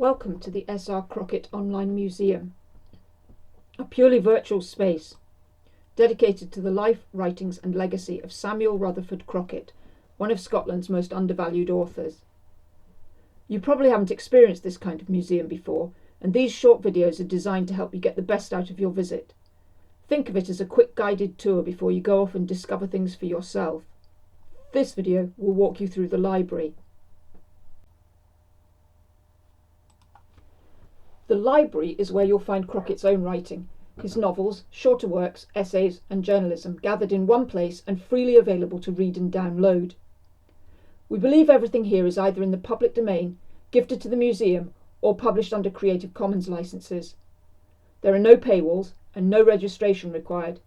Welcome to the S.R.Crockett Online Museum, a purely virtual space dedicated to the life, writings and legacy of Samuel Rutherford Crockett, one of Scotland's most undervalued authors. You probably haven't experienced this kind of museum before, and these short videos are designed to help you get the best out of your visit. Think of it as a quick guided tour before you go off and discover things for yourself. This video will walk you through the library. The library is where you'll find Crockett's own writing, his novels, shorter works, essays and journalism gathered in one place and freely available to read and download. We believe everything here is either in the public domain, gifted to the museum, or published under Creative Commons licenses. There are no paywalls and no registration required.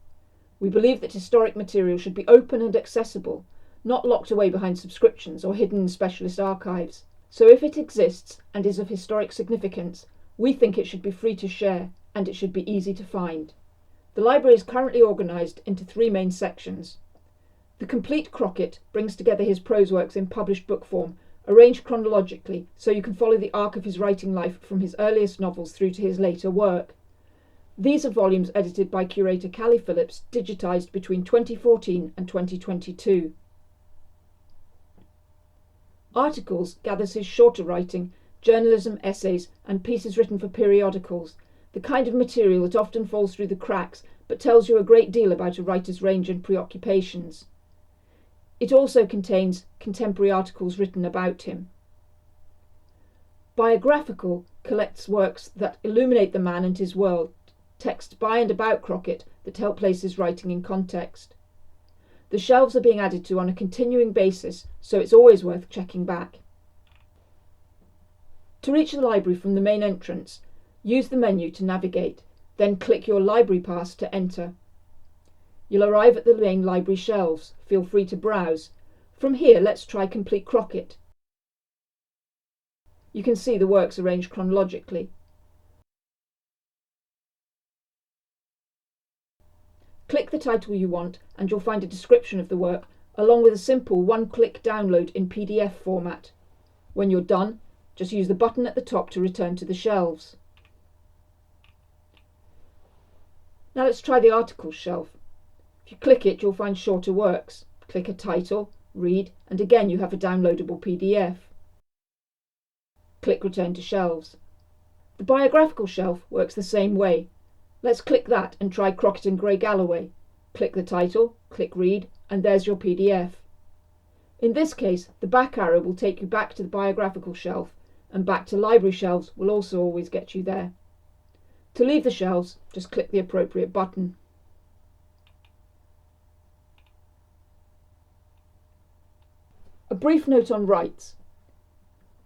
We believe that historic material should be open and accessible, not locked away behind subscriptions or hidden in specialist archives. So if it exists and is of historic significance, we think it should be free to share, and it should be easy to find. The library is currently organised into three main sections. The Complete Crockett brings together his prose works in published book form, arranged chronologically so you can follow the arc of his writing life from his earliest novels through to his later work. These are volumes edited by curator Callie Phillips, digitised between 2014 and 2022. Articles gathers his shorter writing, journalism, essays and pieces written for periodicals, the kind of material that often falls through the cracks but tells you a great deal about a writer's range and preoccupations. It also contains contemporary articles written about him. Biographical collects works that illuminate the man and his world, text by and about Crockett that help place his writing in context. The shelves are being added to on a continuing basis, so it's always worth checking back. To reach the library from the main entrance, use the menu to navigate, then click your library pass to enter. You'll arrive at the main library shelves. Feel free to browse. From here, let's try Complete Crockett. You can see the works arranged chronologically. Click the title you want and you'll find a description of the work, along with a simple one-click download in PDF format. When you're done, just use the button at the top to return to the shelves. Now let's try the articles shelf. If you click it, you'll find shorter works. Click a title, read, and again you have a downloadable PDF. Click Return to Shelves. The biographical shelf works the same way. Let's click that and try Crockett and Grey Galloway. Click the title, click Read, and there's your PDF. In this case, the back arrow will take you back to the biographical shelf, and back to library shelves will also always get you there. To leave the shelves, just click the appropriate button. A brief note on rights.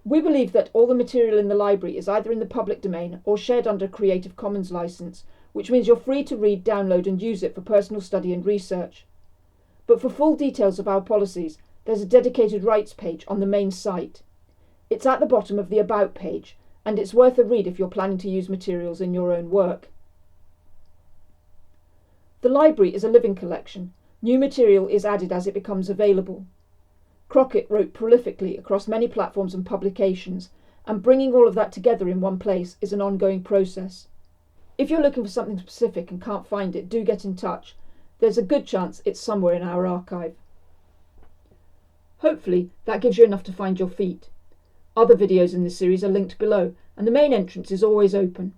We believe that all the material in the library is either in the public domain or shared under Creative Commons license, which means you're free to read, download and use it for personal study and research. But for full details of our policies, there's a dedicated rights page on the main site. It's at the bottom of the About page, and it's worth a read if you're planning to use materials in your own work. The library is a living collection. New material is added as it becomes available. Crockett wrote prolifically across many platforms and publications, and bringing all of that together in one place is an ongoing process. If you're looking for something specific and can't find it, do get in touch. There's a good chance it's somewhere in our archive. Hopefully that gives you enough to find your feet. Other videos in this series are linked below, and the main entrance is always open.